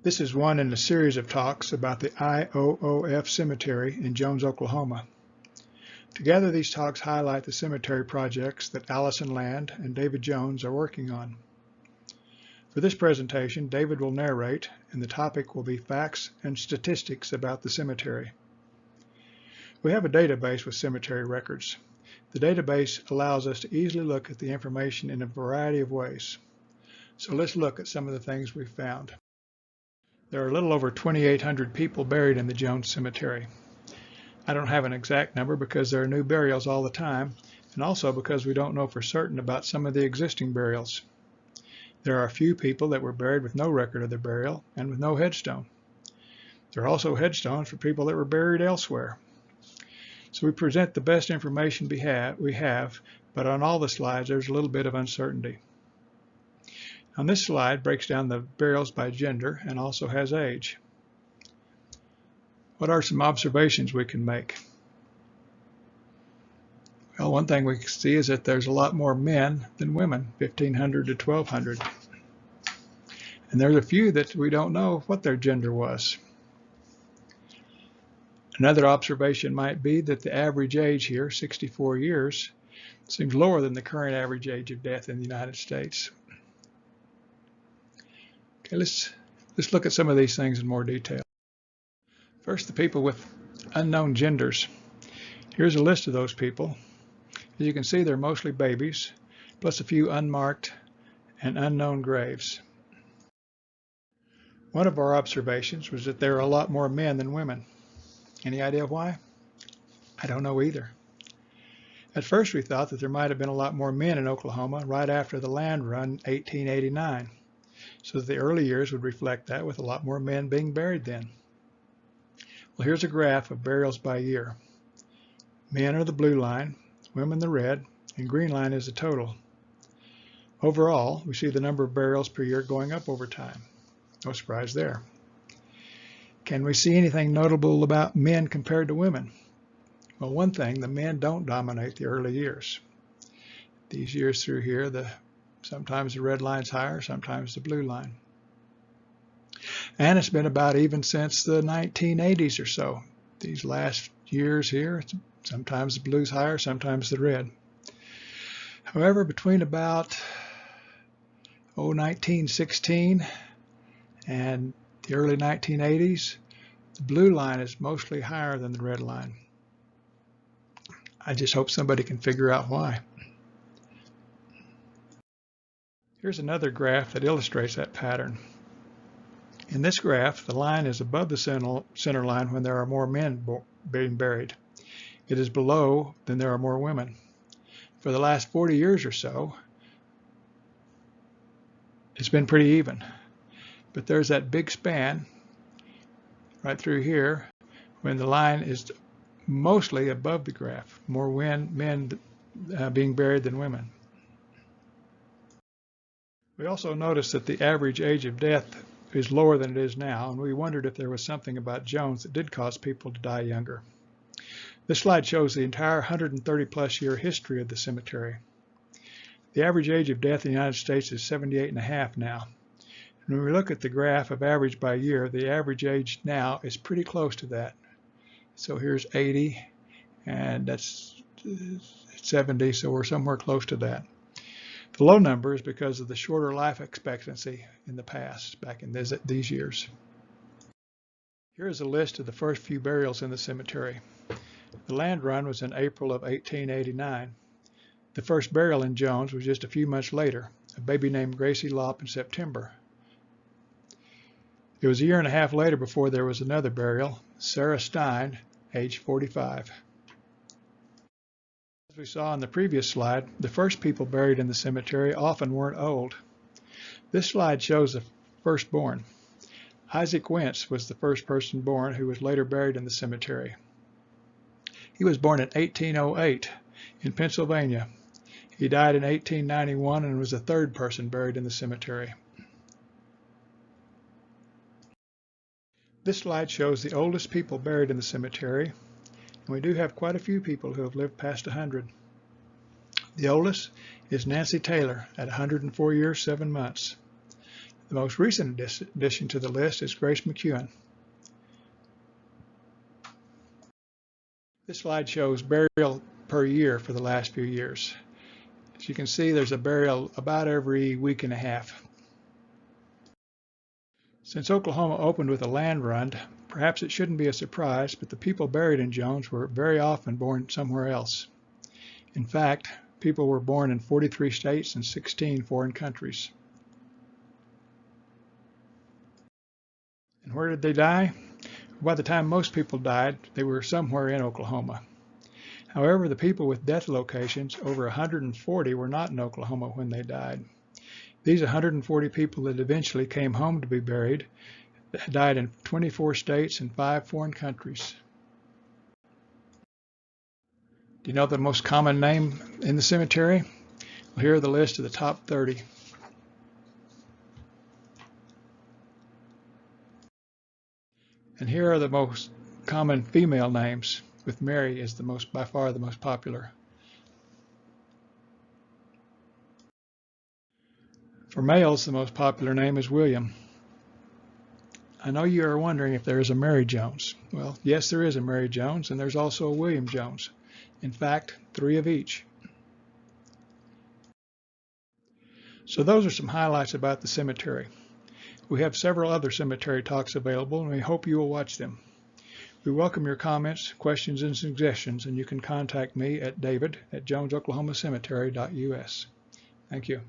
This is one in a series of talks about the I.O.O.F. cemetery in Jones, Oklahoma. Together, these talks highlight the cemetery projects that Allison Land and David Jones are working on. For this presentation, David will narrate, and the topic will be facts and statistics about the cemetery. We have a database with cemetery records. The database allows us to easily look at the information in a variety of ways. So let's look at some of the things we've found. There are a little over 2,800 people buried in the Jones Cemetery. I don't have an exact number because there are new burials all the time, and also because we don't know for certain about some of the existing burials. There are a few people that were buried with no record of their burial and with no headstone. There are also headstones for people that were buried elsewhere. So we present the best information we have, but on all the slides there's a little bit of uncertainty. On this slide breaks down the burials by gender and also has age. What are some observations we can make? Well, one thing we can see is that there's a lot more men than women, 1,500 to 1,200. And there's a few that we don't know what their gender was. Another observation might be that the average age here, 64 years, seems lower than the current average age of death in the United States. Okay, let's look at some of these things in more detail. First, the people with unknown genders. Here's a list of those people. As you can see, they're mostly babies, plus a few unmarked and unknown graves. One of our observations was that there are a lot more men than women. Any idea why? I don't know either. At first, we thought that there might have been a lot more men in Oklahoma right after the land run in 1889. So that the early years would reflect that, with a lot more men being buried then. Well, here's a graph of burials by year. Men are the blue line, women the red, and green line is the total. Overall, we see the number of burials per year going up over time. No surprise there. Can we see anything notable about men compared to women? Well, one thing, the men don't dominate the early years. These years through here, sometimes the red line's higher, sometimes the blue line. And it's been about even since the 1980s or so. These last years here, sometimes the blue's higher, sometimes the red. However, between about 1916 and the early 1980s, the blue line is mostly higher than the red line. I just hope somebody can figure out why. Here's another graph that illustrates that pattern. In this graph, the line is above the center line when there are more men being buried. It is below when there are more women. For the last 40 years or so, it's been pretty even. But there's that big span right through here when the line is mostly above the graph, more men being buried than women. We also noticed that the average age of death is lower than it is now, and we wondered if there was something about Jones that did cause people to die younger. This slide shows the entire 130-plus year history of the cemetery. The average age of death in the United States is 78.5 now. And when we look at the graph of average by year, the average age now is pretty close to that. So here's 80, and that's 70, so we're somewhere close to that. The low number is because of the shorter life expectancy in the past, back in these years. Here is a list of the first few burials in the cemetery. The land run was in April of 1889. The first burial in Jones was just a few months later, a baby named Gracie Lopp in September. It was a year and a half later before there was another burial, Sarah Stein, age 45. As we saw in the previous slide, the first people buried in the cemetery often weren't old. This slide shows the firstborn. Isaac Wentz was the first person born who was later buried in the cemetery. He was born in 1808 in Pennsylvania. He died in 1891 and was the third person buried in the cemetery. This slide shows the oldest people buried in the cemetery, and we do have quite a few people who have lived past 100. The oldest is Nancy Taylor at 104 years, 7 months. The most recent addition to the list is Grace McEwen. This slide shows burial per year for the last few years. As you can see, there's a burial about every week and a half. Since Oklahoma opened with a land run, perhaps it shouldn't be a surprise, but the people buried in Jones were very often born somewhere else. In fact, people were born in 43 states and 16 foreign countries. And where did they die? By the time most people died, they were somewhere in Oklahoma. However, the people with death locations, over 140, were not in Oklahoma when they died. These 140 people that eventually came home to be buried died in 24 states and 5 foreign countries. Do you know the most common name in the cemetery? Well, here are the list of the top 30. And here are the most common female names, with Mary as by far the most popular. For males, the most popular name is William. I know you are wondering if there is a Mary Jones. Well, yes, there is a Mary Jones, and there's also a William Jones. In fact, 3 of each. So those are some highlights about the cemetery. We have several other cemetery talks available, and we hope you will watch them. We welcome your comments, questions, and suggestions, and you can contact me at david@jonesoklahomacemetery.us. Thank you.